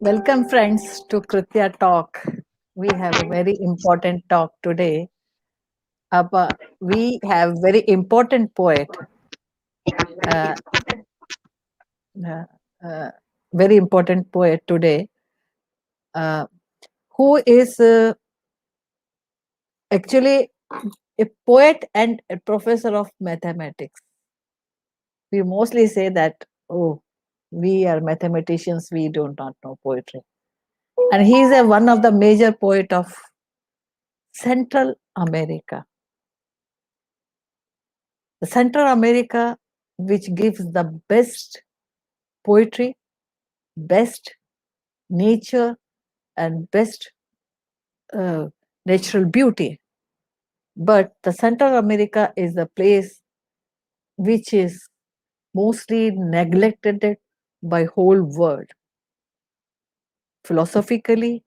Welcome, friends, to Kritya Talk. We have a very important talk today. We have very important poet, uh, uh, uh, very important poet today, uh, who is actually a poet and a professor of mathematics. We mostly say that, oh, we are mathematicians, we do not know poetry. And he is one of the major poet of Central America. The Central America, which gives the best poetry, best nature, and best natural beauty. But the Central America is the place which is mostly neglected by whole world, philosophically,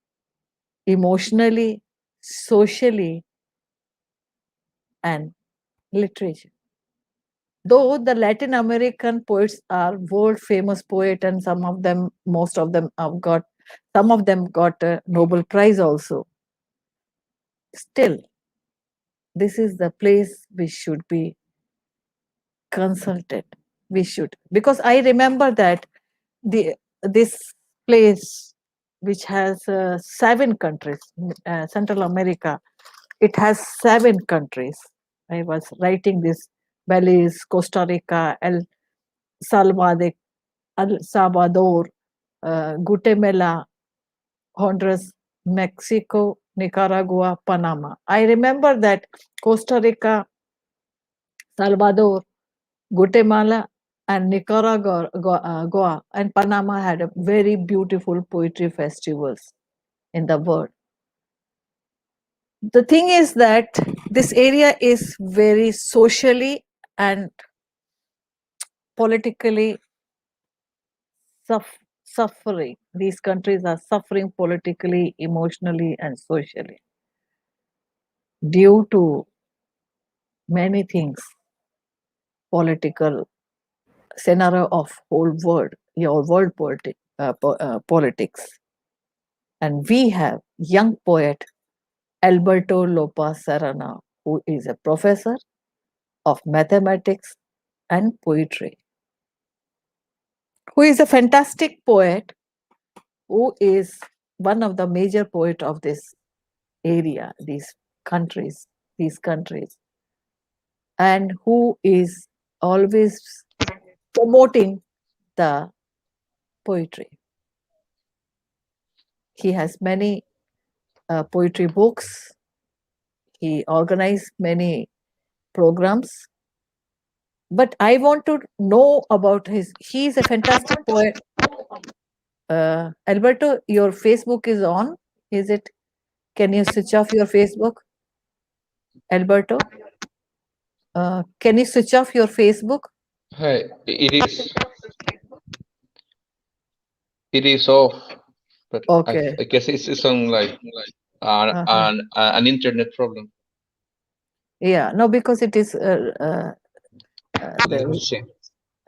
emotionally, socially, and literature. Though the Latin American poets are world famous poet, and most of them got a Nobel Prize also. Still, this is the place we should be consulted. We should, because I remember that this place, which has 7 countries, Central America, it has 7 countries. I was writing this: Belize, Costa Rica, Salvador, El Salvador, Guatemala, Honduras, Mexico, Nicaragua, Panama. I remember that Costa Rica, Salvador, Guatemala, and Nicaragua Goa, and Panama had a very beautiful poetry festivals in the world. The thing is that this area is very socially and politically suffering. These countries are suffering politically, emotionally, and socially due to many things. Political scenario of whole world, your world politics. And we have young poet Alberto López Serrano, who is a professor of mathematics and poetry, who is a fantastic poet, who is one of the major poet of this area, these countries, and who is always promoting the poetry. He has many poetry books. He organized many programs. But I want to know about he's a fantastic poet. Alberto, your Facebook is on. Is it? Can you switch off your Facebook? Alberto, can you switch off your Facebook? Hey, it is off, but Okay. I guess it's on like an internet problem. Yeah, no, because it is Let me see.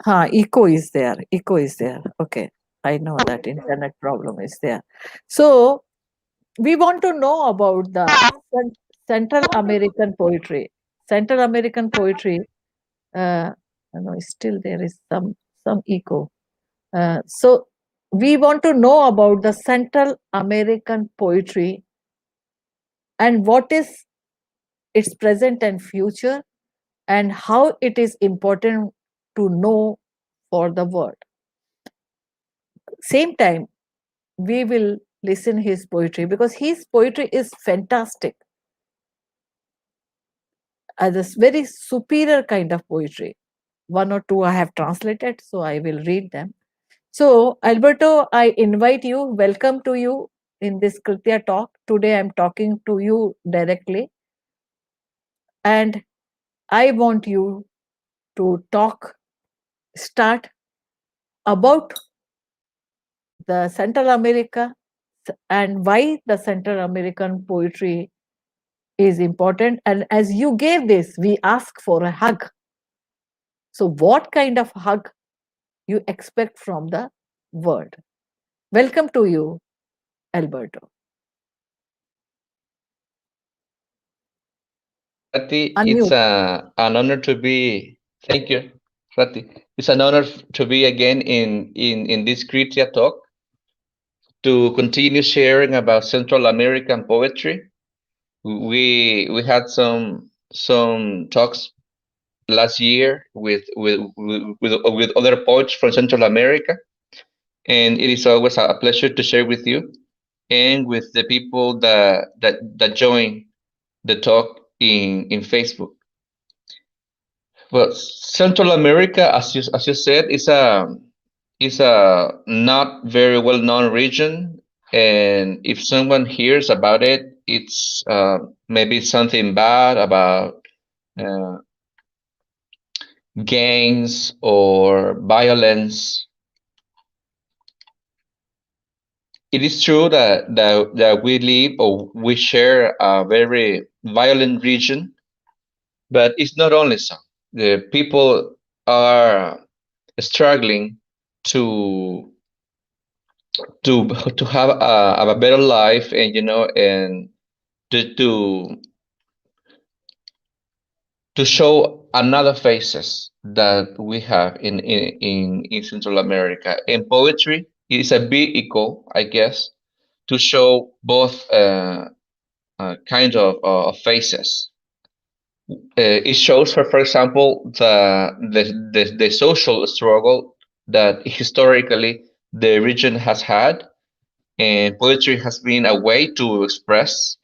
echo is there. Echo is there. Okay, I know that internet problem is there. So we want to know about the Central American poetry. Central American poetry. No, still there is some echo. So we want to know about the Central American poetry and what is its present and future, and how it is important to know for the world. Same time, we will listen his poetry because his poetry is fantastic. As a very superior kind of poetry. One or two I have translated, so I will read them. So, Alberto, I invite you, welcome to you in this Kritya talk. Today I'm talking to you directly. And I want you to start about the Central America and why the Central American poetry is important. And as you gave this, we ask for a hug. So what kind of hug you expect from the world? Welcome to you, Alberto. Rati, it's Unmute. an honor to be. Thank you, Rati. It's an honor to be again in this Kritya talk to continue sharing about Central American poetry. We had some talks last year with other poets from Central America, and it is always a pleasure to share with you and with the people that join the talk in Facebook. Well, Central America, as you said, is a not very well known region, and if someone hears about it, it's maybe something bad about uh, gangs or violence. It is true that we live or we share a very violent region, but it's not only so. The people are struggling to to have a better life, and and to to to show another faces that we have in Central America. And poetry is a vehicle, I guess, to show both kinds of faces. It shows, for example, the social struggle that historically the region has had, and poetry has been a way to express,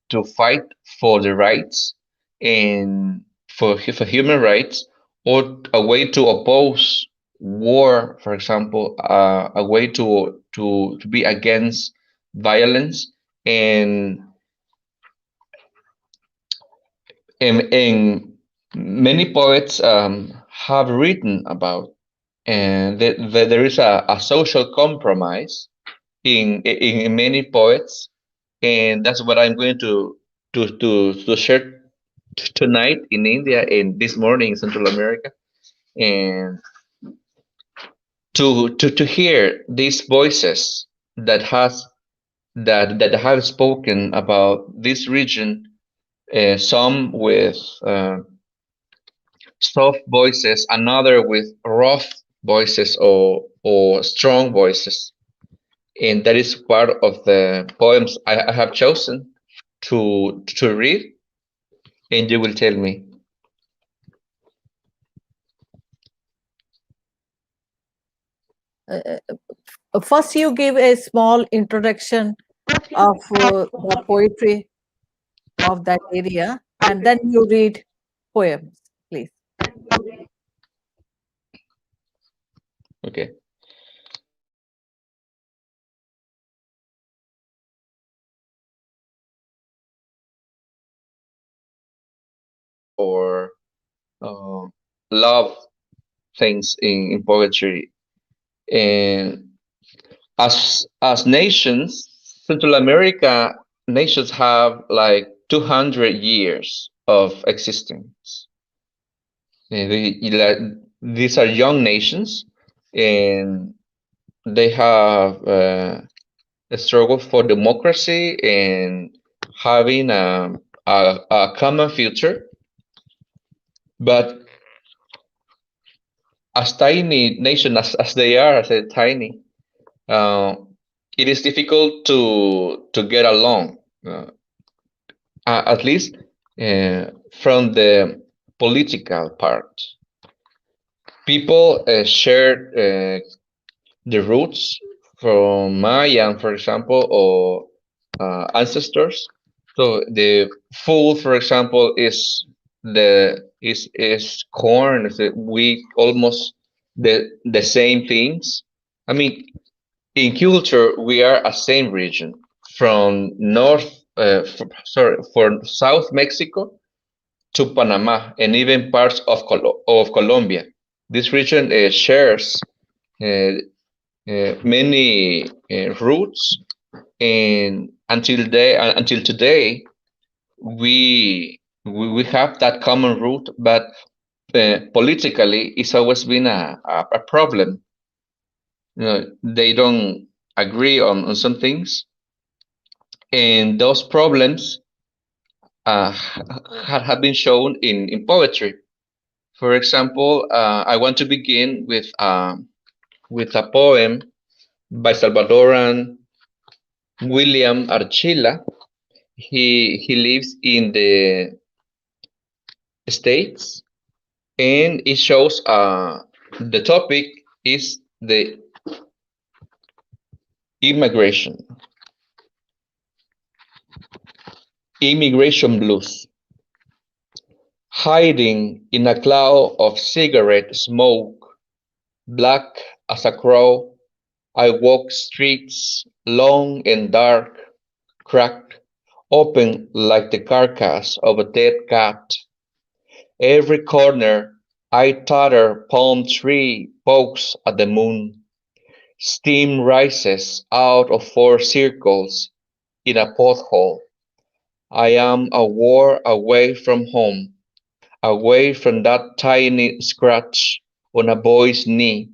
to fight for the rights and for human rights, or a way to oppose war, for example, a way to be against violence, and and many poets have written about, and that there is a social compromise in many poets, and that's what I'm going to share tonight in India and this morning in Central America, and to hear these voices that have spoken about this region, some with soft voices, another with rough voices or strong voices, and that is part of the poems I have chosen to read, and you will tell me. First, you give a small introduction of the poetry of that area, and then you read poems, please. Okay. Or love things in poetry, and as nations, Central America nations have like 200 years of existence. And these are young nations, and they have a struggle for democracy and having a common future. But as tiny nation as they are, as a tiny, it is difficult to get along, at least from the political part. People share the roots from Mayan, for example, or ancestors. So the food, for example, is corn. We almost the same things. I mean, in culture, we are a same region from from South Mexico to Panama, and even parts of Colombia. This region shares uh, many roots, and until today, we have that common root, but politically, it's always been a problem. They don't agree on some things, and those problems have been shown in poetry. For example, I want to begin with a poem by Salvadoran William Archila. He lives in the States, and it shows the topic is the immigration blues. Hiding in a cloud of cigarette smoke, black as a crow, I walk streets long and dark, cracked open like the carcass of a dead cat. Every corner I totter palm tree pokes at the moon. Steam rises out of four circles in a pothole. I am a war away from home, away from that tiny scratch on a boy's knee,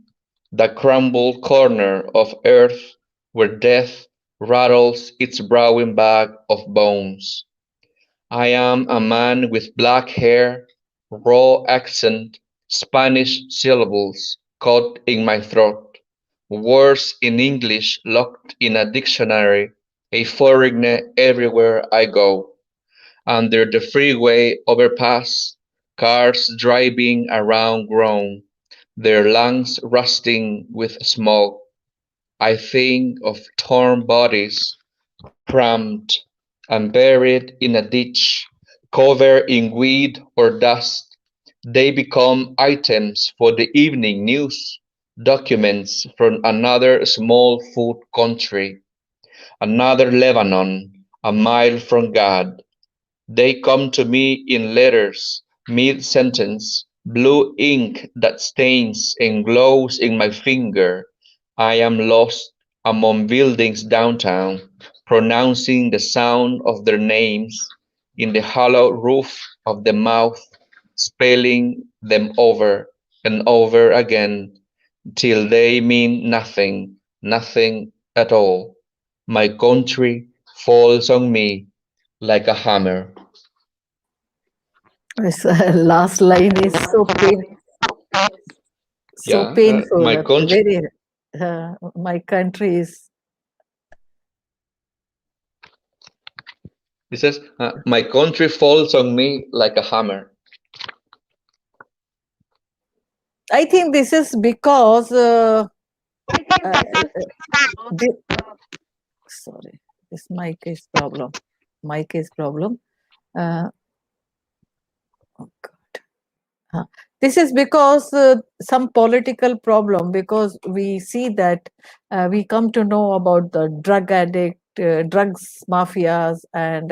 the crumbled corner of earth where death rattles its browing bag of bones. I am a man with black hair, raw accent, Spanish syllables caught in my throat, words in English locked in a dictionary, a foreigner everywhere I go. Under the freeway overpass, cars driving around groan, their lungs rusting with smoke. I think of torn bodies, cramped and buried in a ditch, covered in weed or dust. They become items for the evening news, documents from another small food country, another Lebanon, a mile from God. They come to me in letters, mid-sentence, blue ink that stains and glows in my finger. I am lost among buildings downtown, pronouncing the sound of their names in the hollow roof of the mouth, spelling them over and over again till they mean nothing, nothing at all. My country falls on me like a hammer. This last line is so Yeah, painful. my country. Very, my country is. It says, "My country falls on me like a hammer." I think this is because uh, this, sorry, this mic is problem. Mic is problem. Uh, oh God. This is because some political problem, because we see that we come to know about the drug addict, drugs mafias, and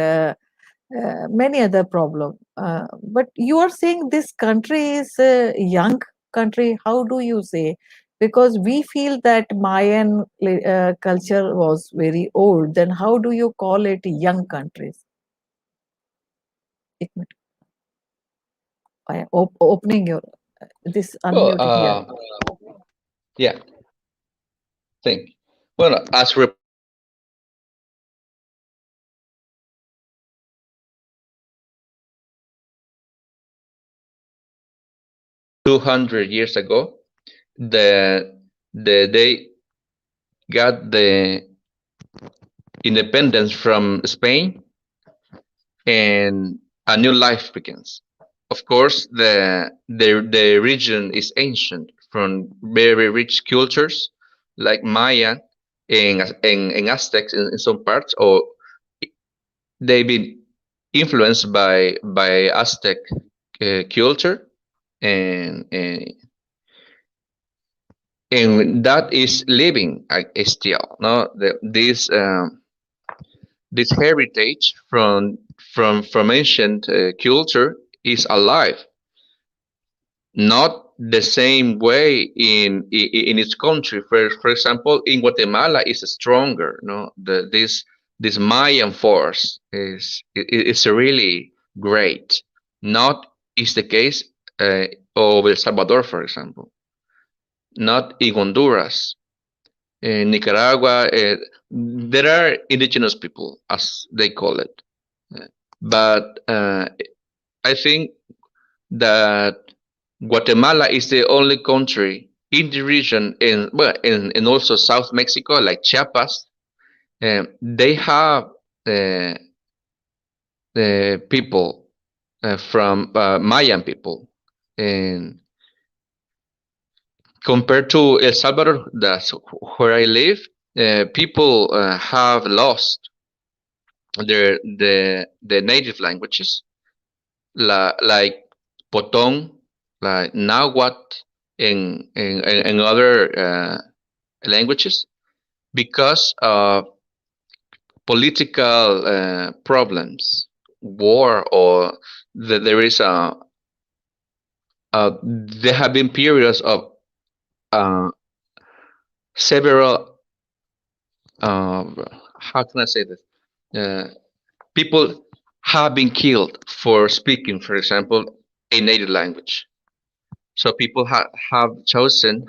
many other problem. But you are saying this country is a young country. How do you say? Because we feel that Mayan culture was very old. Then how do you call it young countries? एक minute. I am opening your this Well, unmuting. Yeah. yeah, think. Well, as 200 years ago, they got the independence from Spain, and a new life begins. Of course, the region is ancient, from very rich cultures like Maya and Aztecs in some parts, or they've been influenced by Aztec culture, and, and and that is living still. No, this heritage from ancient culture is alive, not the same way in its country. For example, in Guatemala is stronger. No, this Mayan force is really great. Not is the case of El Salvador, for example, not in Honduras. In Nicaragua, there are indigenous people, as they call it. But I think that Guatemala is the only country in the region, in also South Mexico, like Chiapas. They have uh, the people from Mayan people, and compared to El Salvador, that's where I live, people have lost the native languages, like Potong, like Nahuatl, and other languages, because of political problems, war, or there is there have been periods of uh, several uh, how can I say this? People have been killed for speaking, for example, a native language. So people have chosen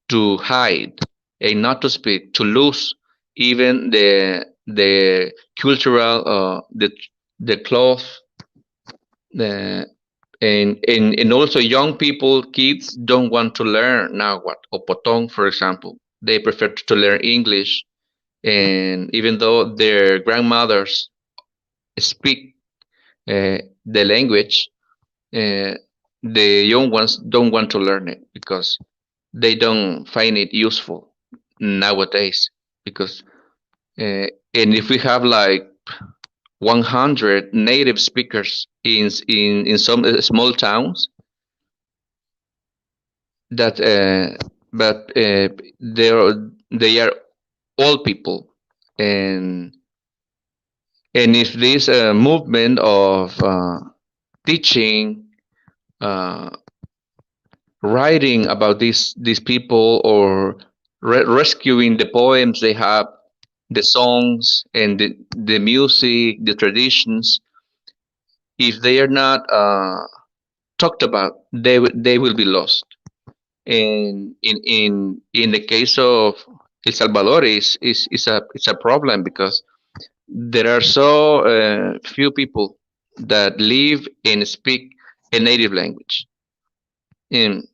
to hide and not to speak, to lose even the cultural the cloth, the and also young people, kids don't want to learn Nahuatl or Potong, for example. They prefer to learn English, and even though their grandmothers speak the language, uh, the young ones don't want to learn it because they don't find it useful nowadays. Because and if we have like 100 native speakers in some small towns, that but they are all people, and if this movement of teaching, uh, writing about these people, or rescuing the poems they have, the songs and the music, the traditions, if they are not talked about, they will be lost. And in the case of El Salvador, is a problem because there are so few people that live and speak a native language, and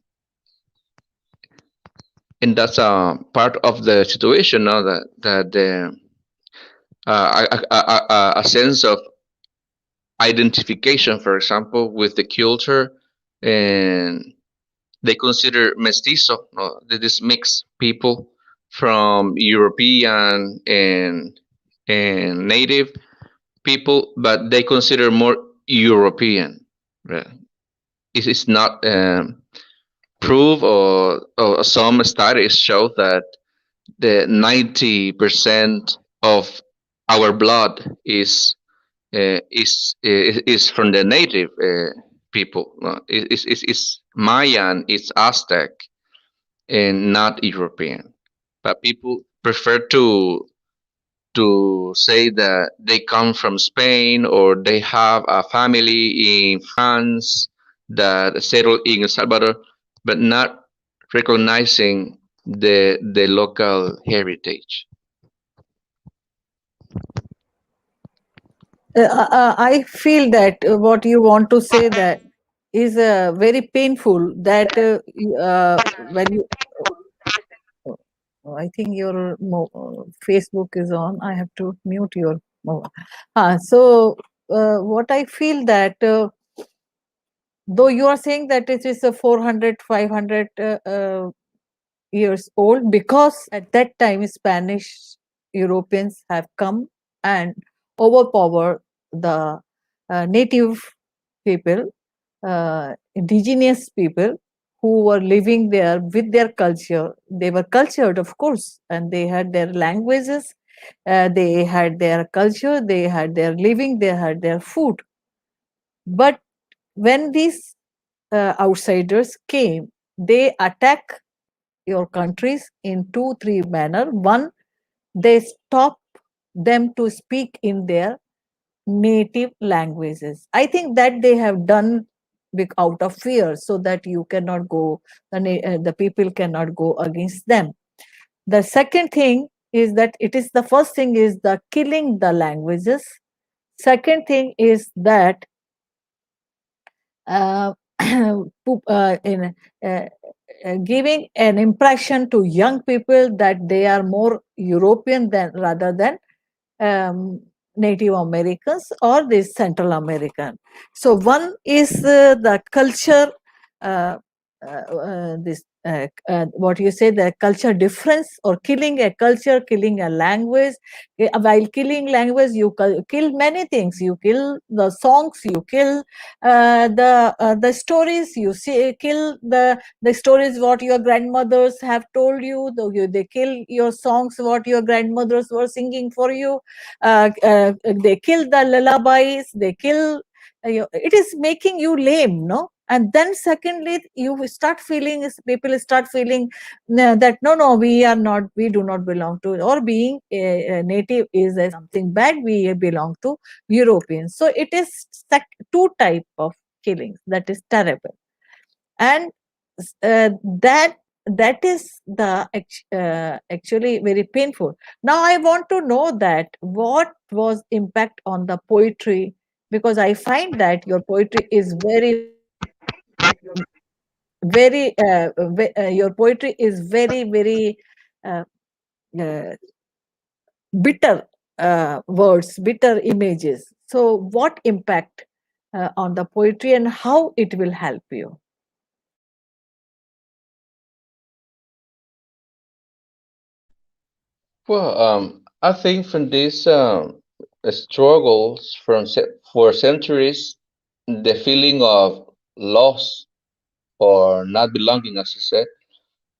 that's a part of the situation now, that a sense of identification, for example, with the culture, and they consider mestizo, this mixed people from European and native people, but they consider more European. Right? It's not proof, or some studies show that the 90% of our blood is from the native people. It's Mayan, it's Aztec, and not European. But people prefer to say that they come from Spain, or they have a family in France that settled in El Salvador, but not recognizing the local heritage. I feel that what you want to say that is very painful. That when you, I think your Facebook is on. I have to mute your. So what I feel that though you are saying that it is a 400, 500 years old, because at that time Spanish Europeans have come and overpower the native people, indigenous people who were living there with their culture. They were cultured, of course, and they had their languages, they had their culture, they had their living, they had their food. But when these outsiders came, they attack your countries in 2 3 manner. One, they stop them to speak in their native languages. I think that they have done out of fear, so that you cannot go, the people cannot go against them. The second thing is that it is, the first thing is the killing the languages. Second thing is that uh, in giving an impression to young people that they are more European than, rather than Native Americans or the Central American. So one is the culture, this what you say, the culture difference, or killing a culture, killing a language. While killing language, you kill many things. You kill the songs, you kill the stories, you see, kill the stories what your grandmothers have told you. They kill your songs what your grandmothers were singing for you. They kill the lullabies, they kill, it is making you lame, no? And then secondly, you start feeling, people start feeling that no, we do not belong to, or being a native is something bad, we belong to Europeans. So it is two type of killings that is terrible. And that is the actually very painful. Now I want to know that what was impact on the poetry, because I find that your poetry is your poetry is very uh, uh, bitter words, bitter images. So what impact on the poetry, and how it will help you? Well, I think from these struggles for centuries, the feeling of loss or not belonging, as you said,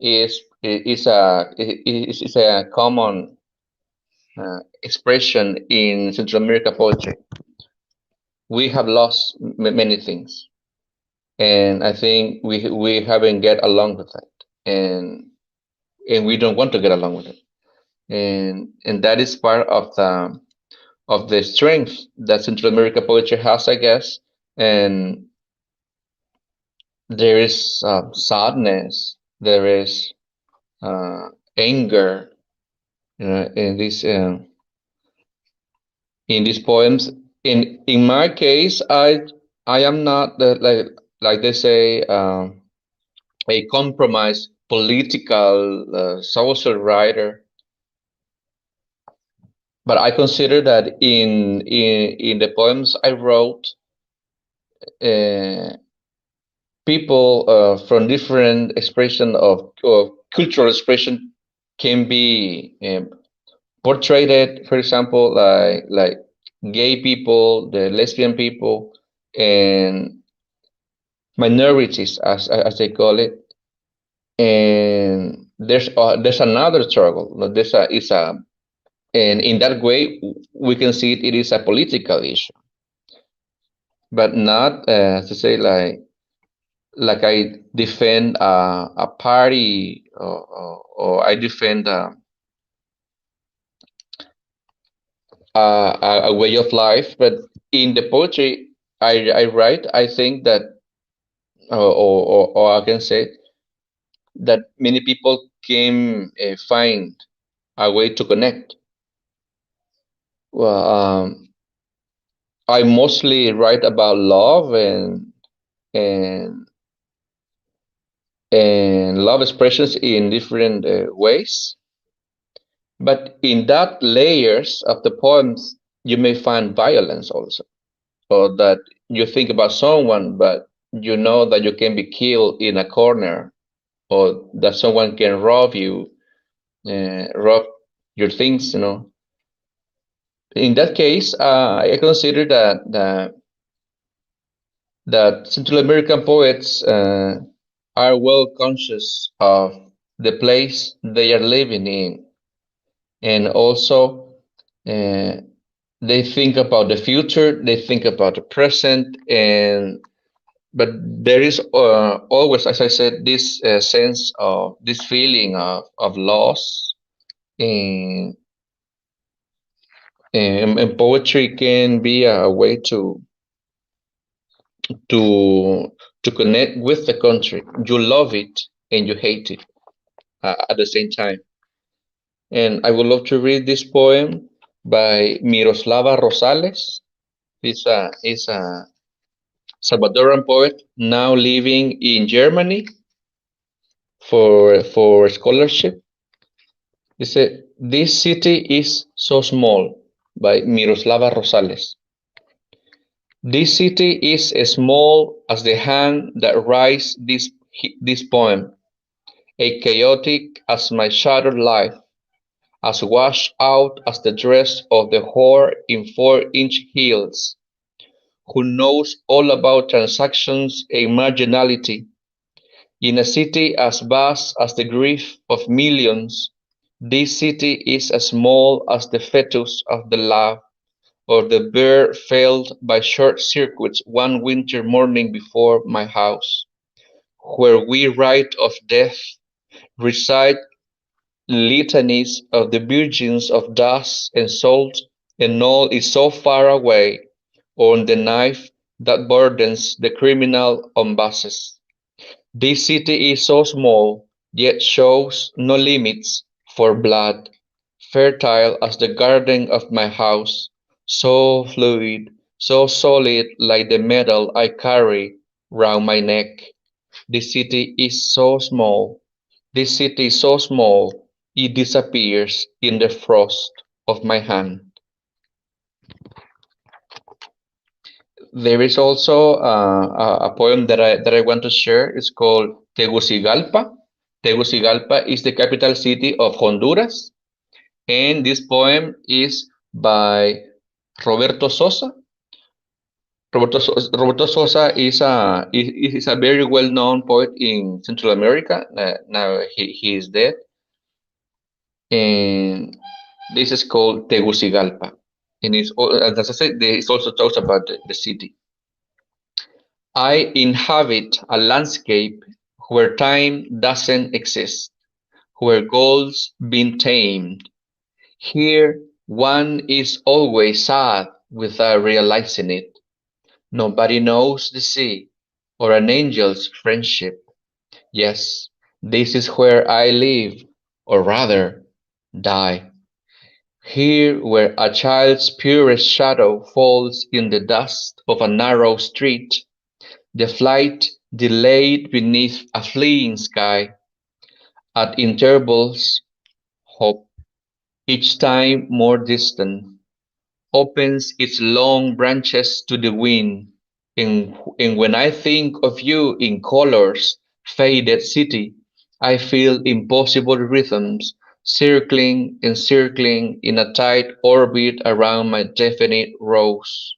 is a common expression in Central America poetry. We have lost many things, and I think we haven't get along with that, and we don't want to get along with it, and that is part of the strength that Central America poetry has, I guess. And there is sadness, there is anger, in these poems. In my case, I am not like they say, a compromised political social writer, but I consider that in the poems I wrote, uh, people from different expression of cultural expression can be portrayed. For example, like gay people, the lesbian people, and minorities, as they call it. And there's another struggle. There's a it's a and in that way we can see it is a political issue, but not to say like I defend a party, or I defend a way of life. But in the poetry I write, I think that, or I can say that many people can find a way to connect. Well, I mostly write about love and and love expressions in different ways. But in that layers of the poems, you may find violence also, or that you think about someone, but you know that you can be killed in a corner, or that someone can rob you, rob your things. In that case, I consider that Central American poets are well conscious of the place they are living in, and also uh, they think about the future, they think about the present, and but there is always, as I said, this sense of this feeling of loss, and, and poetry can be a way to connect with the country. You love it and you hate it at the same time. And I would love to read this poem by Miroslava Rosales. He's a Salvadoran poet now living in Germany for scholarship. He said, "This city is so small," by Miroslava Rosales. This city is as small as the hand that writes this poem, as chaotic as my shattered life, as washed out as the dress of the whore in 4-inch heels, who knows all about transactions and marginality. In a city as vast as the grief of millions, this city is as small as the fetus of the love, or the bear felled by short circuits one winter morning before my house, where we write of death, recite litanies of the virgins of dust and salt, and all is so far away, on the knife that burdens the criminal on buses. This city is so small, yet shows no limits for blood, fertile as the garden of my house, so fluid, so solid like the metal I carry round my neck. This city is so small, this city is so small, it disappears in the frost of my hand. There is also a poem that I want to share. It's called Tegucigalpa. Tegucigalpa is the capital city of Honduras, and this poem is by Roberto Sosa. Roberto Sosa is a very well-known poet in Central America. Now he is dead, and this is called Tegucigalpa. And as I said, it also talks about the city. I inhabit a landscape where time doesn't exist, where goals been tamed. Here one is always sad without realizing it. Nobody knows the sea or an angel's friendship. Yes, this is where I live, or rather, die. Here where a child's purest shadow falls in the dust of a narrow street, the flight delayed beneath a fleeing sky. At intervals, hope, each time more distant, opens its long branches to the wind, and when I think of you in colors, faded city, I feel impossible rhythms circling and circling in a tight orbit around my definite rose.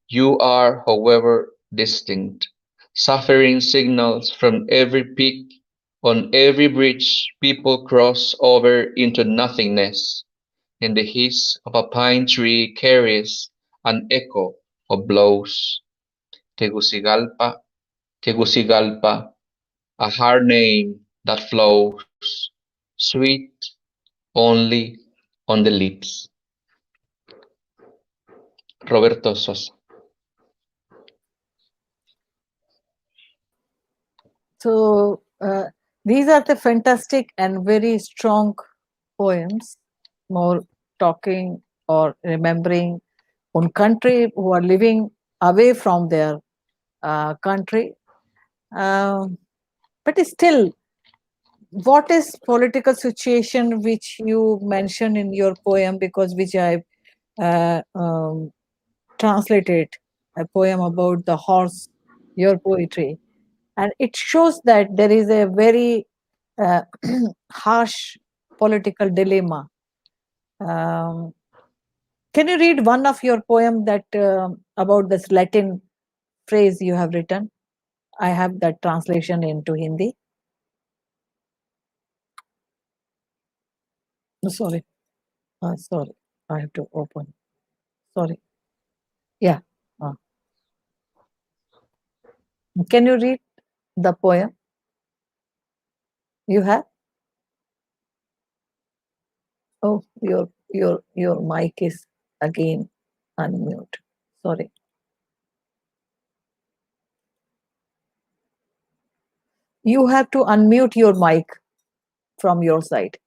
You are, however, distinct, suffering signals from every peak, on every bridge people cross over into nothingness, and the hiss of a pine tree carries an echo of blows. Tegucigalpa, Tegucigalpa, a hard name that flows, sweet only on the lips. Roberto Sosa. So these are the fantastic and very strong poems, more talking or remembering one country who are living away from their country. But still, what is political situation which you mention in your poem, because which I translated a poem about the horse, your poetry, and it shows that there is a very uh, harsh political dilemma. Um, can you read one of your poem that about this Latin phrase you have written? I have that translation into Hindi. Sorry, sorry, I have to open. Sorry, yeah. Uh, can you read the poem you have? Oh, your mic is again unmute. Sorry. You have to unmute your mic from your side.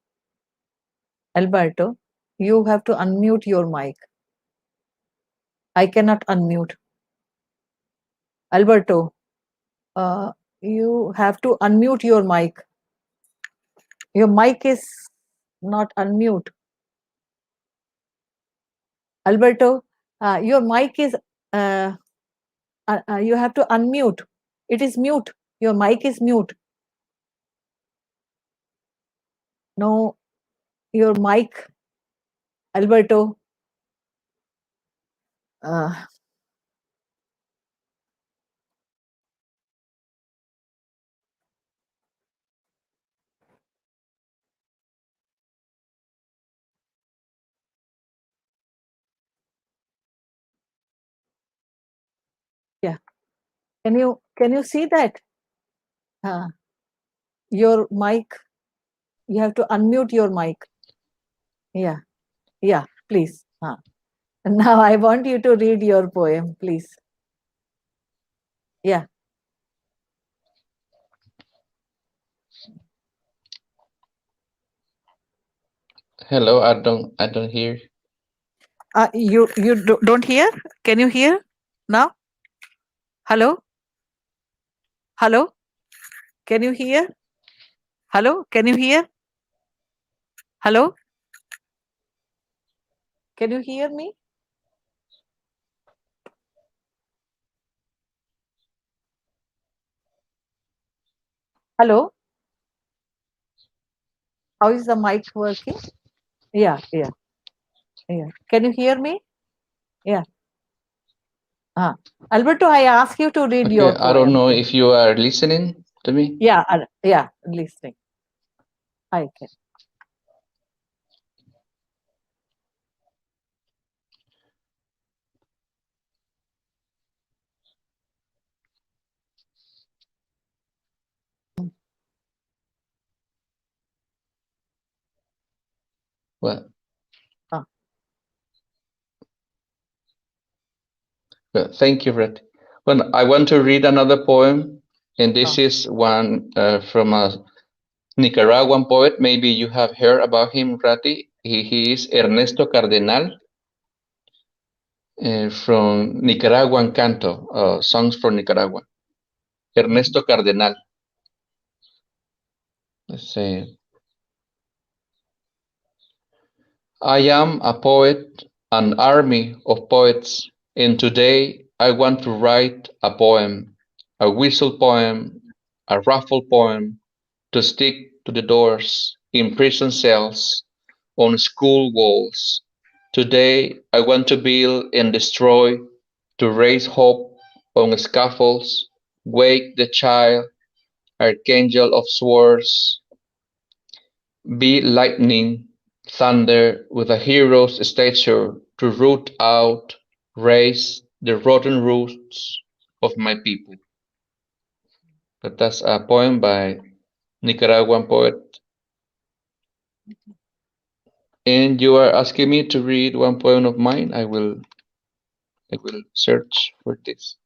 Alberto, you have to unmute your mic. I cannot unmute. Alberto, you have to unmute your mic. Your mic is not unmute. Alberto, your mic is, you have to unmute. It is mute. Your mic is mute. No, your mic, Alberto. Yeah. Can you see that? Your mic, you have to unmute your mic. Yeah. Yeah, please. Now I want you to read your poem, please. Yeah. Hello, I don't hear. You don't hear? Can you hear now? Hello? Hello? Can you hear? Hello? Can you hear? Hello? Can you hear me? Hello? How is the mic working? Yeah. Can you hear me? Yeah. Alberto, I ask you to read Okay, your I don't poem. know if you are listening to me. Yeah, listening. I can. Well, Ah. thank you, Red. Well, I want to read another poem, and this is one from a Nicaraguan poet. Maybe you have heard about him, Rati. He is Ernesto Cardenal from Nicaraguan Canto, Songs for Nicaragua. Ernesto Cardenal. Let's see. I am a poet, an army of poets, and today I want to write a poem, a whistle poem, a raffle poem, to stick to the doors, in prison cells, on school walls. Today I want to build and destroy, to raise hope on scaffolds, wake the child, archangel of swords, be lightning, thunder with a hero's stature to root out, raise the rotten roots of my people. But that's a poem by Nicaraguan poet. And you are asking me to read one poem of mine. I will search for this.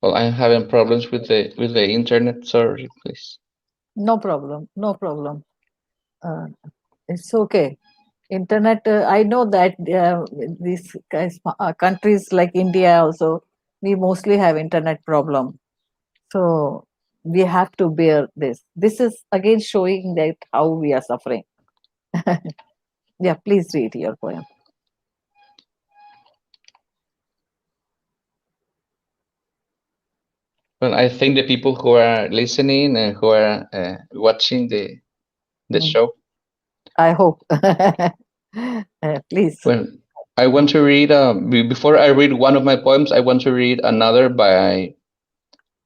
Well, I'm having problems with the internet. Sorry, please. No problem. No problem. It's okay. Internet, I know that these countries like India also, we mostly have internet problem. So we have to bear this. This is again showing that how we are suffering. Yeah, please read your poem. Well, I think the people who are listening and who are watching the Mm, show. I hope. Please. Well, I want to read. Before I read one of my poems, I want to read another by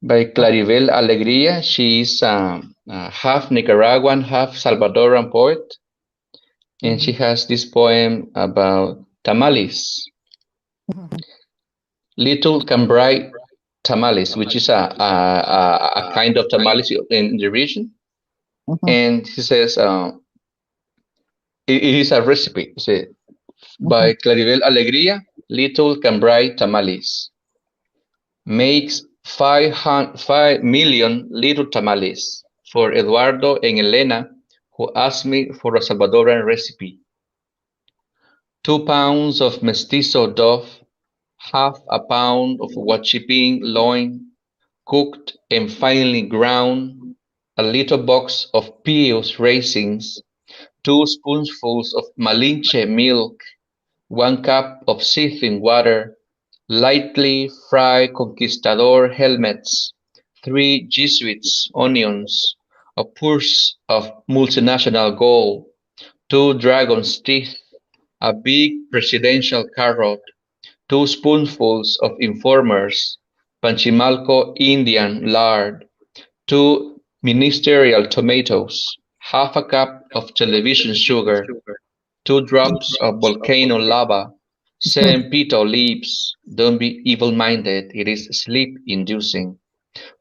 Claribel Alegría. She is half Nicaraguan, half Salvadoran poet, and she Mhm. has this poem about tamales, little cambrai tamales, which is a kind of tamales in the region. Mhm. And he says it is a recipe. See, Mhm. by Claribel Alegría, little cambrai tamales makes 5 million little tamales for Eduardo and Elena, who asked me for a Salvadoran recipe. 2 pounds of mestizo dough, half a pound of huachiping loin, cooked and finely ground, a little box of Pios raisins, 2 spoonfuls of Malinche milk, 1 cup of seething water, lightly fried conquistador helmets, 3 Jesuits onions, a purse of multinational gold, 2 dragons' teeth, a big presidential carrot, 2 spoonfuls of informers, Panchimalco Indian lard, 2 ministerial tomatoes, half a cup of television sugar, 2 drops of volcano lava, 7 petal leaves. Don't be evil-minded, it is sleep-inducing.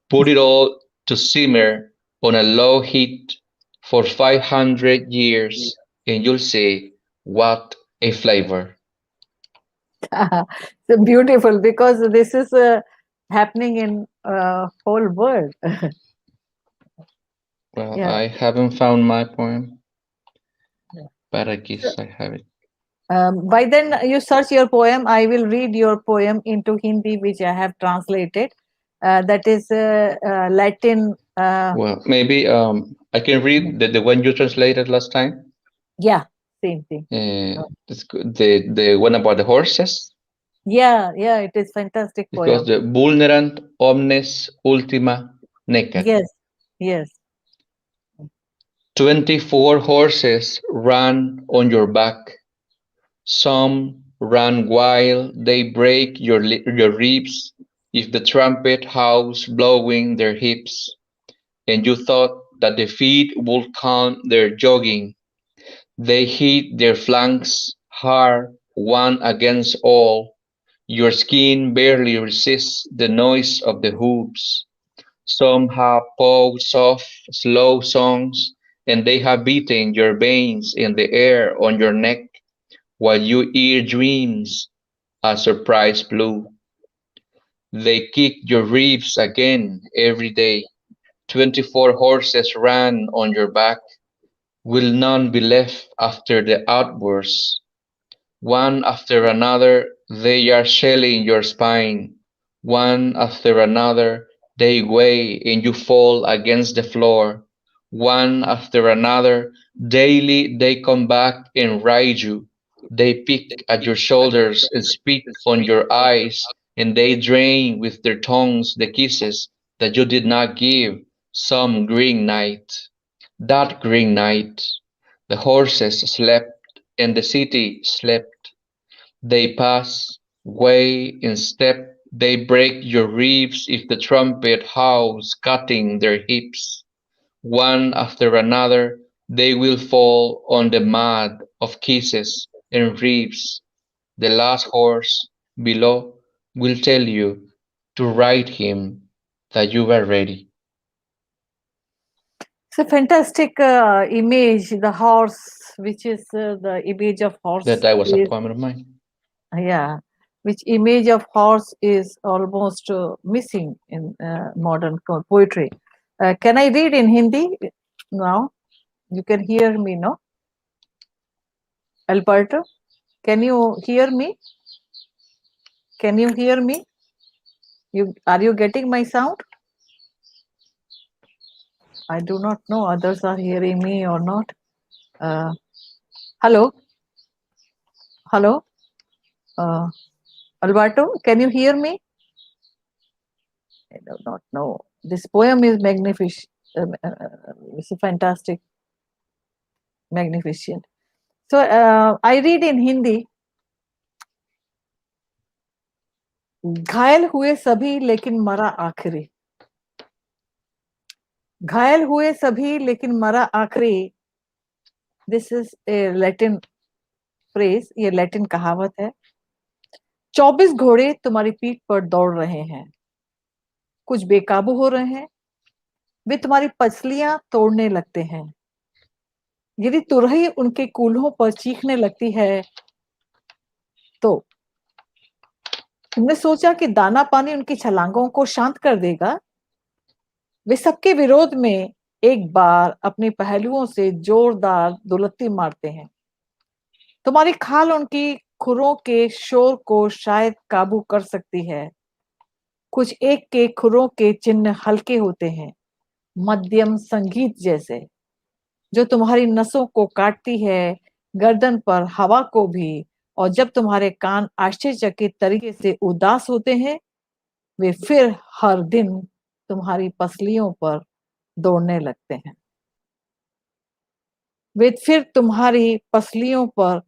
Put it all to simmer on a low heat for 500 years, and you'll see what a flavor. So beautiful because this is happening in whole world. Well, Yeah. I haven't found my poem, Yeah. but I So, guess I have it. by then you search your poem. I will read your poem into Hindi, which I have translated. That is Latin. Well, maybe I can read the one you translated last time. Yeah, same thing. It's good. The one about the horses. Yeah, yeah, it is fantastic It goes poem. the vulnerant omnes ultima necat. Yes, yes. 24 horses run on your back. Some run while they break your ribs if the trumpet howls blowing their hips, and you thought that the feet would count their jogging. They hit their flanks hard one against all. Your skin barely resists the noise of the hooves. Some have pawed soft, slow songs, and they have beaten your veins in the air on your neck while your ear dreams a surprise blue. They kick your ribs again every day. 24 horses ran on your back. Will none be left after the outburst? One after another they are shelling your spine. One after another they weigh and you fall against the floor. One after another daily they come back and ride you. They pick at your shoulders and spit on your eyes, and they drain with their tongues the kisses that you did not give some green night. That green night the horses slept and the city slept. They pass, weigh in step, they break your ribs if the trumpet howls, cutting their hips. One after another they will fall on the mud of kisses and ribs. The last horse below will tell you to ride him, that you are ready. It's a fantastic image. The horse, which is the image of horse, That was a is poem of mine. yeah, which image of horse is almost missing in modern poetry. Can I read in Hindi now? You can hear me, no? Alberto, can you hear me? Can you hear me? You are you getting my sound? I do not know others are hearing me or not. Uh, hello, hello, uh, Alberto, can you hear me? I do not know. This poem is magnificent. It's a fantastic, magnificent. So I read in Hindi. घायल हुए सभी लेकिन मरा आखिरी. घायल हुए सभी लेकिन मरा आखिरी. This is a Latin phrase. ये लैटिन कहावत है. 24 घोड़े तुम्हारी पीठ पर दौड़ रहे हैं. कुछ बेकाबू हो रहे हैं. वे तुम्हारी पसलियां तोड़ने लगते हैं. यदि तुरही उनके कूल्हों पर चीखने लगती है तो तुमने सोचा कि दाना पानी उनकी छलांगों को शांत कर देगा. वे सबके विरोध में एक बार अपने पहलुओं से जोरदार दुलत्ती मारते हैं. तुम्हारी खाल उनकी खुरों के शोर को शायद काबू कर सकती है. कुछ एक के खुरों के चिन्ह हल्के होते हैं, मध्यम संगीत जैसे, जो तुम्हारी नसों को काटती है, गर्दन पर हवा को भी. और जब तुम्हारे कान आश्चर्यचकित तरीके से उदास होते हैं, वे फिर हर दिन तुम्हारी पसलियों पर दौड़ने लगते हैं. वे फिर तुम्हारी पसलियों पर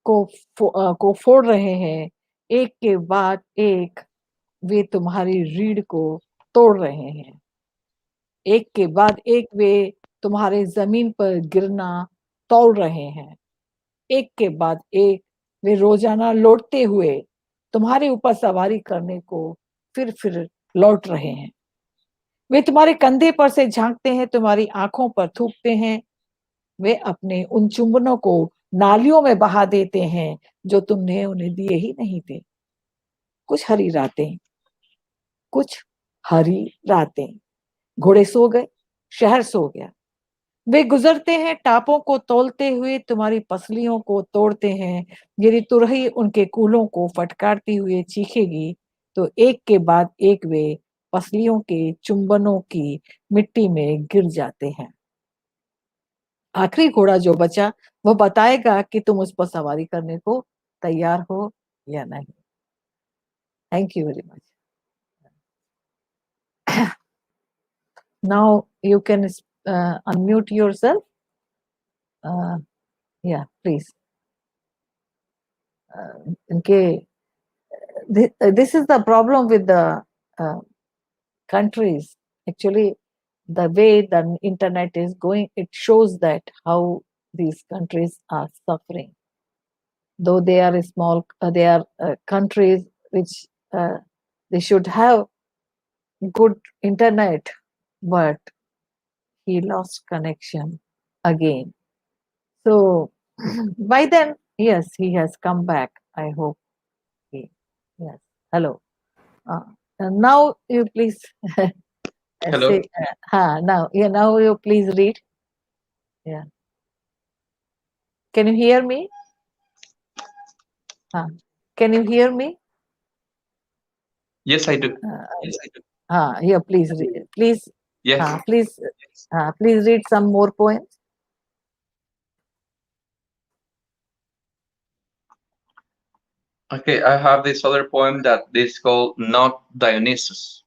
को फोड़ रहे हैं. एक के बाद एक वे तुम्हारी रीढ़ को तोड़ रहे हैं. एक के बाद एक वे तुम्हारे जमीन पर गिरना तोड़ रहे हैं. एक के बाद एक वे रोजाना लौटते हुए तुम्हारे ऊपर सवारी करने को फिर लौट रहे हैं. वे तुम्हारे कंधे पर से झांकते हैं, तुम्हारी आंखों पर थूकते हैं. वे अपने उन चुंबनों को नालियों में बहा देते हैं जो तुमने उन्हें दिए ही नहीं थे. कुछ हरी रातें, कुछ हरी रातें. घोड़े सो गए, शहर सो गया. वे गुजरते हैं टापों को तोलते हुए, तुम्हारी पसलियों को तोड़ते हैं. यदि तुरही उनके कूलों को फटकारती हुए चीखेगी तो एक के बाद एक वे पसलियों के चुंबनों की मिट्टी में गिर जाते हैं. आखिरी घोड़ा जो बचा वह बताएगा कि तुम उस पर सवारी करने को तैयार हो या नहीं. Thank you very much. Now you can unmute yourself. Yeah, please. Okay. This is the problem with the countries. Actually, the way the internet is going, it shows that how these countries are suffering. Though they are small, they are countries which they should have good internet, but he lost connection again. So by then, yes, he has come back. I hope he, yes. Hello. And now you please Hello. say, now, yeah, now you please read. Yeah. Can you hear me? Can you hear me? Yes, I do. Yeah, please read. Please, Yes. please read some more poems. Okay, I have this other poem that is called Not Dionysus.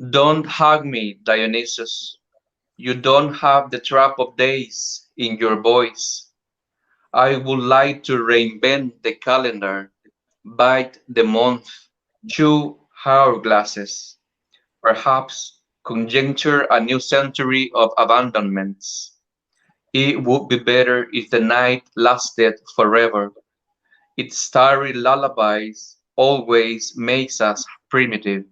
Don't hug me, Dionysus. You don't have the trap of days in your voice. I would like to reinvent the calendar, bite the month, chew hourglasses, perhaps conjecture a new century of abandonments. It would be better if the night lasted forever. Its starry lullabies always makes us primitive.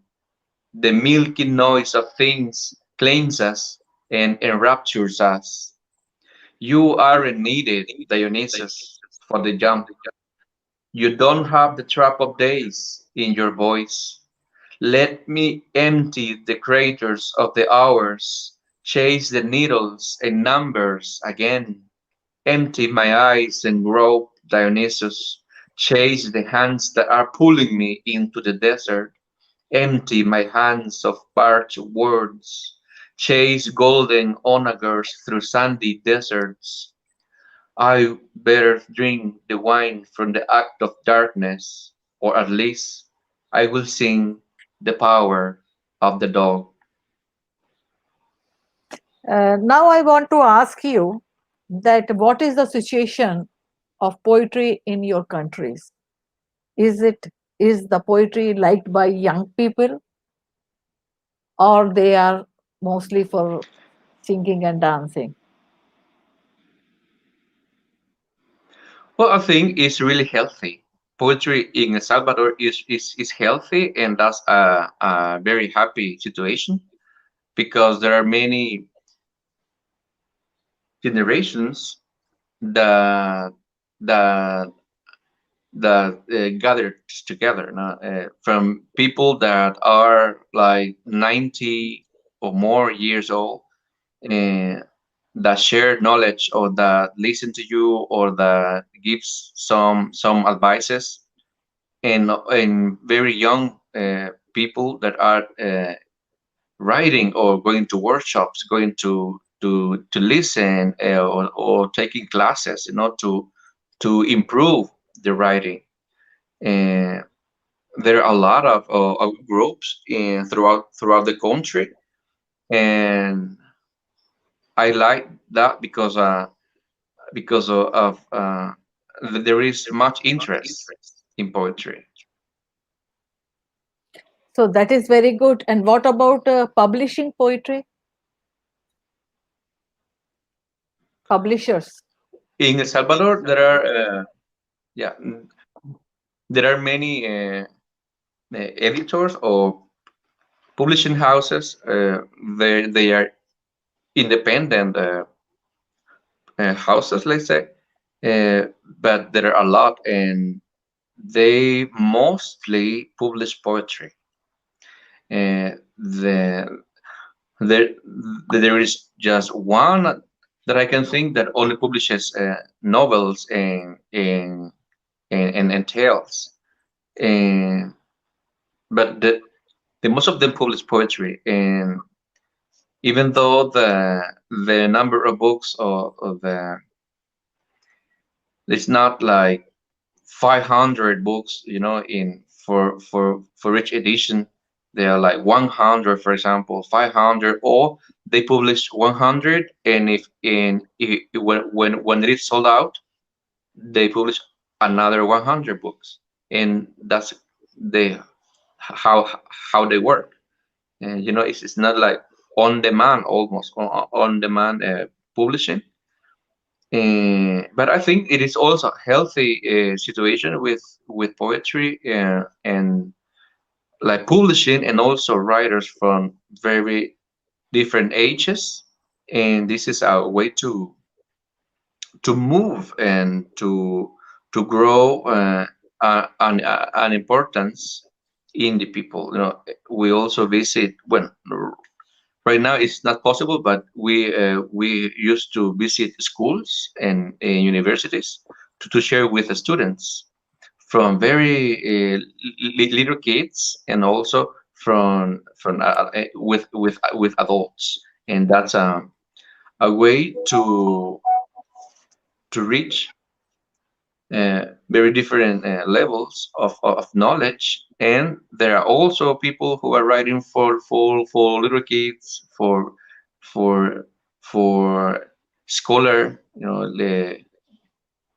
The milky noise of things claims us and enraptures us. You aren't needed, Dionysus, for the jump. You don't have the trap of days in your voice. Let me empty the craters of the hours, chase the needles and numbers again. Empty my eyes and grope, Dionysus, chase the hands that are pulling me into the desert. Empty my hands of parched words, chase golden onagers through sandy deserts. I better drink the wine from the act of darkness, or at least I will sing the power of the dog. Now I want to ask you that what is the situation of poetry in your countries? Is it is the poetry liked by young people, or they are mostly for singing and dancing? Well, I think it's really healthy. Poetry in El Salvador is healthy, and that's a very happy situation because there are many generations that that gathered together, no? From people that are like 90 or more years old, uh, that share knowledge or that listen to you or that gives some advices, and very young people that are writing or going to workshops, going to listen, or taking classes, to improve the writing. And there are a lot of groups throughout the country, and I like that because there is much interest in poetry. So that is very good. And what about publishing poetry? Publishers. In El Salvador, yeah, there are many editors or publishing houses. They are independent houses, let's say, but there are a lot, and they mostly publish poetry. The there there is just one that I can think that only publishes novels and tales, and but the most of them publish poetry. And even though the number of books, or the it's not like 500 books, in for each edition. They are like 100, for example, 500, or they publish 100, and if when it is sold out, they publish another 100 books, and that's the how how they work. And it's not like on demand, almost on demand publishing. But I think it is also a healthy situation with poetry, and like publishing, and also writers from very different ages. And this is our way to move and to grow an importance in the people. We also visit when right now it's not possible, but we used to visit schools and universities to share with the students from very little kids, and also with adults. And that's a way to reach very different levels of knowledge. And there are also people who are writing for little kids, for for scholar, the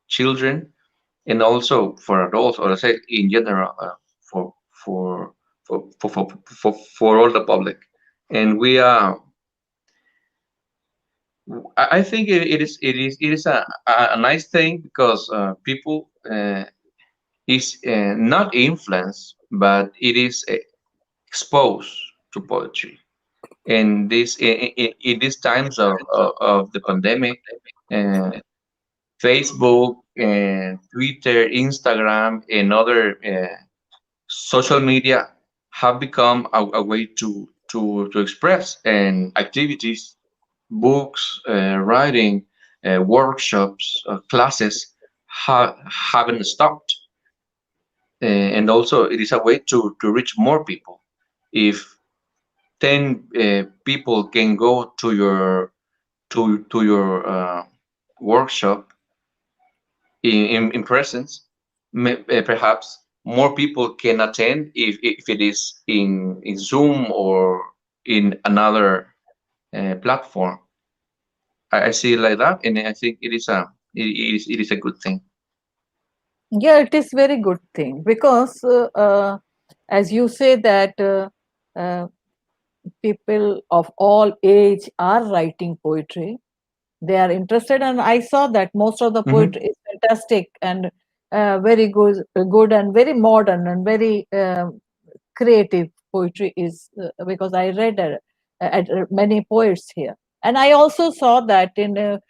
children, and also for adults, or I say in general, for for for all the public. And I think it is a nice thing, because people is not influenced, but it is exposed to poetry. And this in these times of the pandemic, uh, Facebook and Twitter, Instagram, and other social media have become a way to express, and activities, books, writing, workshops, classes haven't stopped. And also it is a way to reach more people. If 10 people can go to your workshop in presence, perhaps more people can attend if it is in Zoom or in another platform. I see it like that, and I think it is a good thing. Yeah, it is very good thing because as you say that uh, people of all age are writing poetry. They are interested, and I saw that most of the Hmm. poetry is fantastic and very good and very modern and very creative poetry is because I read many poets here, and I also saw that in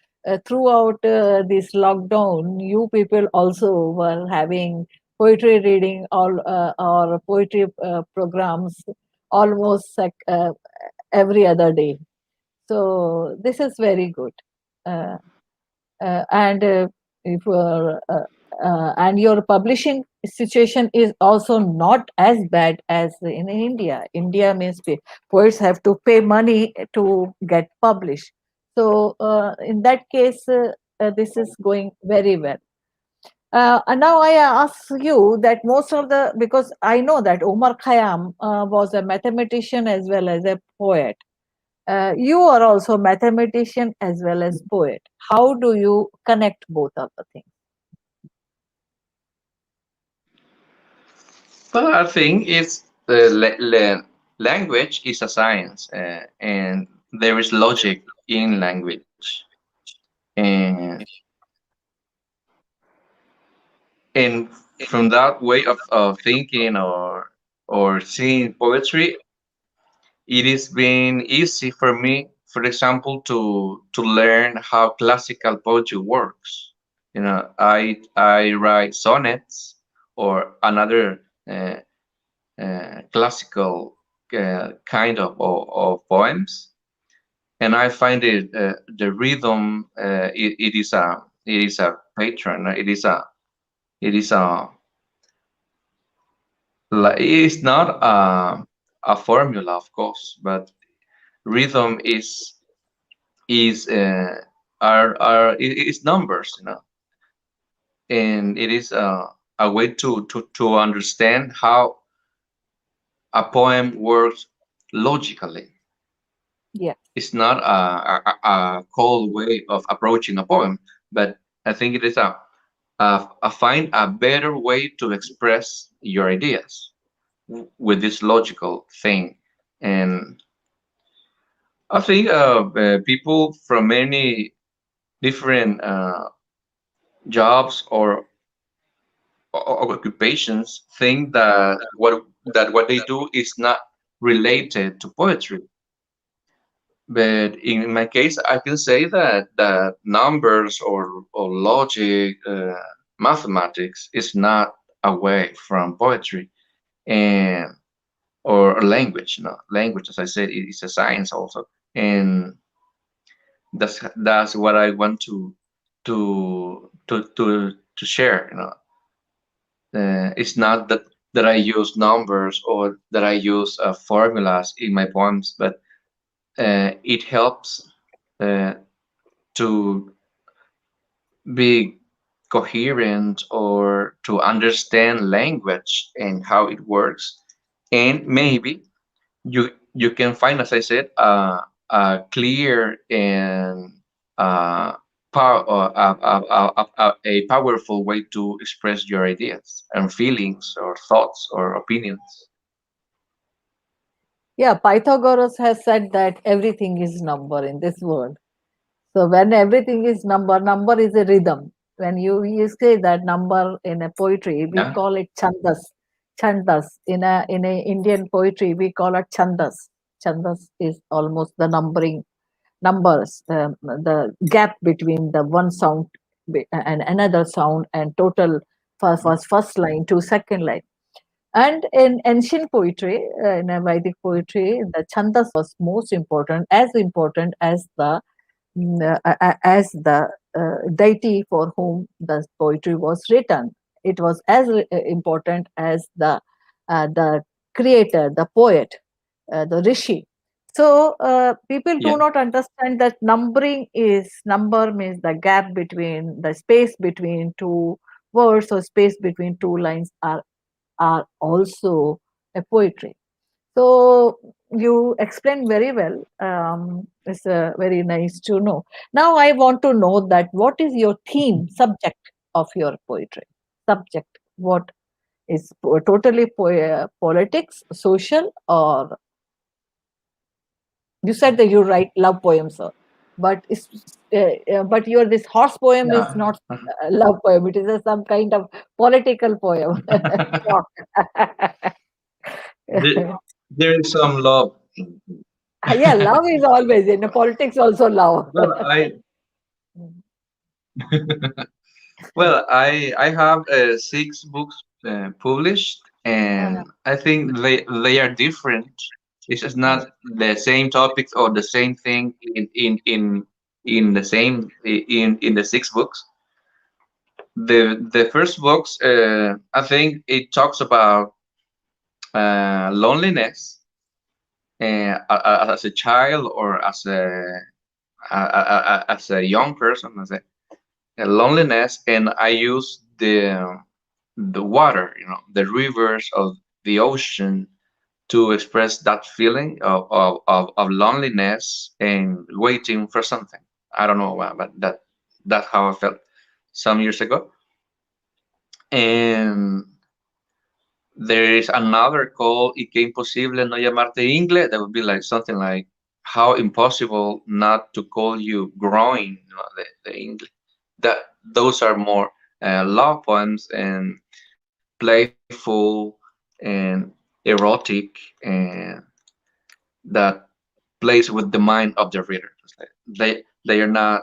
throughout this lockdown, you people also were having poetry reading all or poetry programs almost like every other day. So this is very good. Uh, and if and your publishing situation is also not as bad as in India. India means poets have to pay money to get published. So in that case, this is going very well. And now I ask you that most of the because I know that Omar Khayyam was a mathematician as well as a poet. You are also mathematician as well as poet. How do you connect both of the things? But I think it's the language is a science, and there is logic in language, and and from that way of thinking or seeing poetry, it has been easy for me, for example, to learn how classical poetry works. I write sonnets or another classical kind of poems, and I find it the rhythm. It is a patron. It is a it's not a formula, of course, but rhythm is is numbers, and it is a way to understand how a poem works logically. Yeah, It's not a cold way of approaching a poem, but I think it is a find a better way to express your ideas with this logical thing. And I think people from many different jobs or occupations think that what they do is not related to poetry. But in my case, I can say that numbers or logic, mathematics is not away from poetry and or language. No, language, as I said, it is a science also, and that's what I want to share. It's not that I use numbers or that I use formulas in my poems, but it helps uh, to be coherent or to understand language and how it works. And maybe you can find, as I said, a clear and uh, a powerful way to express your ideas and feelings or thoughts or opinions. yeah. Pythagoras has said that everything is number in this world. So when everything is number, number is a rhythm. When you say that number in a poetry, we Yeah. call it chandas. Chandas in a Indian poetry, we call it chandas. Chandas is almost the numbering numbers, the gap between the one sound and another sound, and total first line to second line. And in ancient poetry, in a Vedic poetry, the chandas was most important as the deity for whom the poetry was written. It was as important as the creator, the poet, the rishi. So people do Yeah. not understand that number means the gap between the space between two words or space between two lines are are also a poetry. So you explained very well. It's very nice to know. Now I want to know that what is your theme, subject of your poetry? Subject. What is totally politics, social, or you said that you write love poems, sir, but but your this horse poem is Yeah. not a love poem. It is some kind of political poem. There, there is some love. Yeah, love is always in politics. Also, love. Well, I well, I have 6 books published, Uh, and I think they are different. It's just not the same topics or the same thing in the same in the 6 books. The first books, I think it talks about loneliness as a child or as a young person, loneliness, and I use the water, the rivers of the ocean to express that feeling of loneliness and waiting for something. I don't know why, but that's how I felt some years ago. And there is another called "Y qué imposible no llamarte Ingle." That would be like something like how impossible not to call you growing, the English. That those are more love poems and playful and erotic, and that plays with the mind of the reader. They are not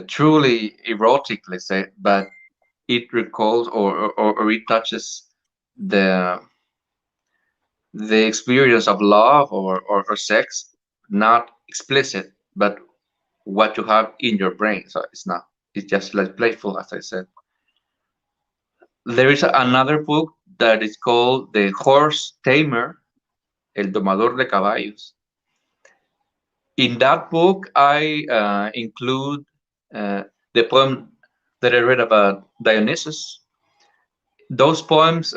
truly erotic, let's say, but it recalls or it touches the the experience of love or sex, not explicit, but what you have in your brain. So it's just like playful, as I said. There is another book that is called The Horse Tamer, El Domador de Caballos. In that book, I include the poem that I read about Dionysus. Those poems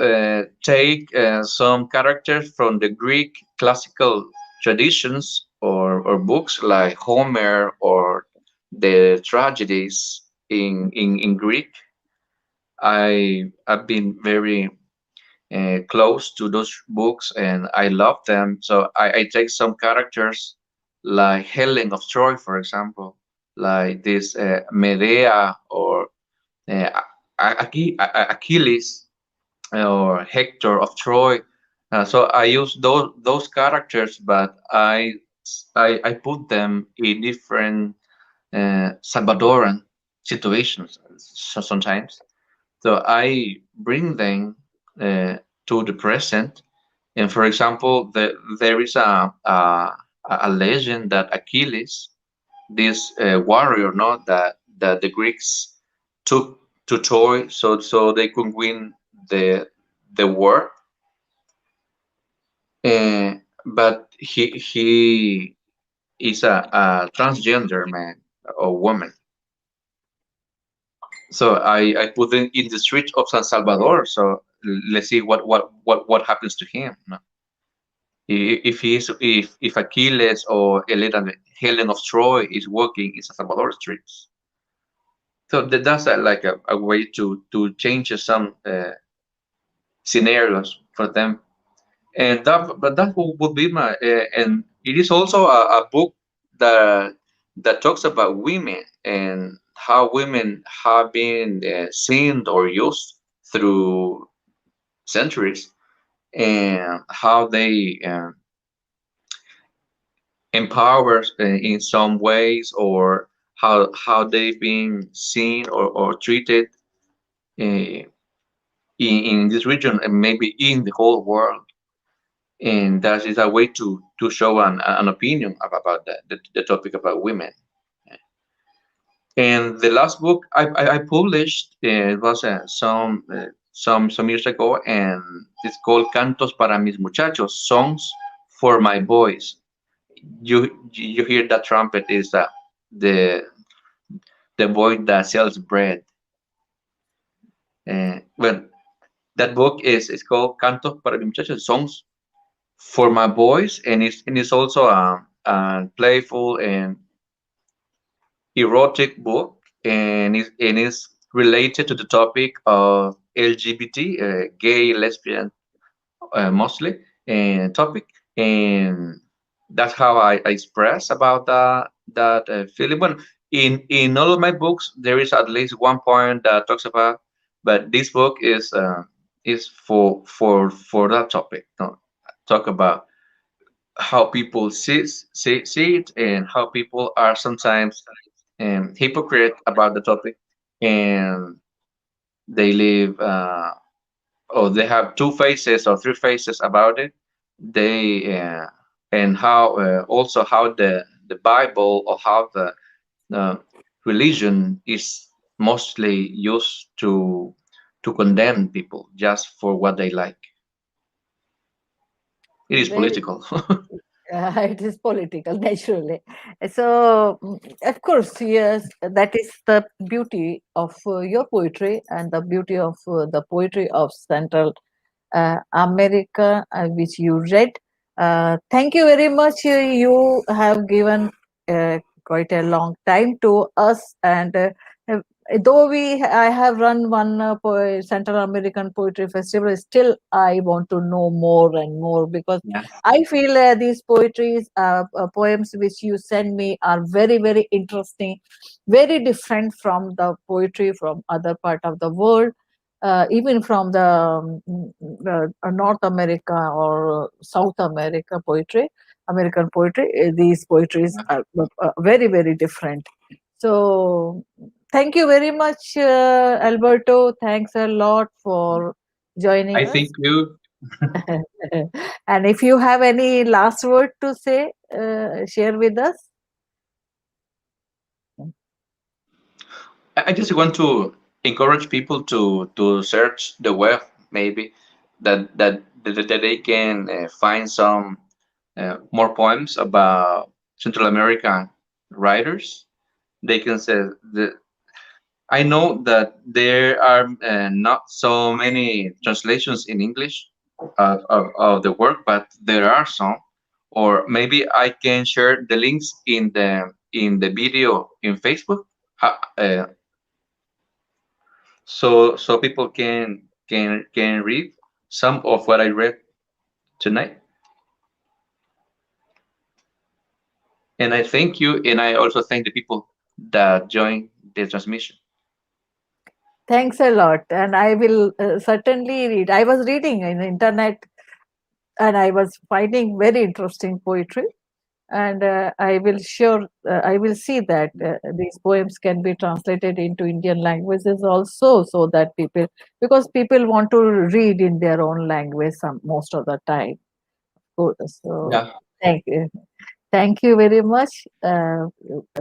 take some characters from the Greek classical traditions or books like Homer or the tragedies in Greek. I've been very close to those books and I love them. So I take some characters like Helen of Troy, for example, like this Medea or uh, Achilles or Hector of Troy. So I use those characters, but I put them in different Salvadoran situations sometimes. So I bring them to the present. And for example, there is a legend that Achilles, this warrior, no, that the Greeks took to Troy so they could win the war. But he is a transgender man or woman. So I put him in the streets of San Salvador. So let's see what happens to him. No? If Achilles or Helen of Troy is walking in San Salvador streets. So that's like a way to change some scenarios for them. And that would be my and it is also a book that talks about women and how women have been seen or used through centuries, and how they empower in some ways, or how they've been seen or treated uh, in this region and maybe in the whole world. And that is a way to show an opinion about the topic about women. And the last book I published was some years ago, and it's called Cantos para mis muchachos, songs for my boys. You hear that trumpet is the the boy that sells bread. Well, that book is called Cantos para mis muchachos, songs for my boys, and it's also a playful and erotic book, and it's related to the topic of LGBT, gay, lesbian, mostly, and topic, and that's how I express about that feeling. Well, in all of my books, there is at least one point that talks about, but this book is for that topic. No, talk about how people see it, and how people are sometimes hypocrite about the topic, and they live or they have two faces or three faces about it. They and how also how the Bible, or how the uh, religion is mostly used to condemn people just for what they like. It is Very political. it is political, naturally. So, of course, yes, that is the beauty of your poetry and the beauty of the poetry of Central America, which you read. Thank you very much. You have given quite a long time to us, and uh, though I have run one Central American Poetry Festival, still I want to know more and more, because Yeah. I feel these poetries, poems which you send me are very, very interesting, very different from the poetry from other part of the world, even from the North America or South America poetry, American poetry. These poetries are very, very different. So, thank you very much, Alberto. Thanks a lot for joining I us. think you. And if you have any last word to say, share with us. I just want to encourage people to search the web, maybe that they can find some more poems about Central American writers. They can say that I know that there are not so many translations in English of the work, but there are some. Or maybe I can share the links in the video in Facebook, so people can read some of what I read tonight. And I thank you, and I also thank the people that joined the transmission. Thanks a lot. And I will certainly read. I was reading in the internet, and I was finding very interesting poetry. And I will see that these poems can be translated into Indian languages also, so that because people want to read in their own language most of the time. So, Yeah. thank you. Thank you very much.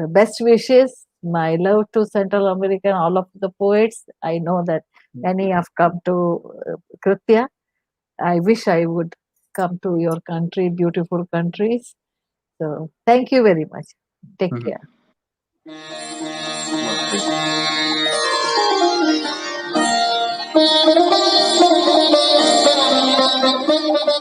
Best wishes. My love to Central America and all of the poets. I know that many have come to Kritya. I wish I would come to your country, beautiful countries. So thank you very much. Take Mhm. care. Well, thank you.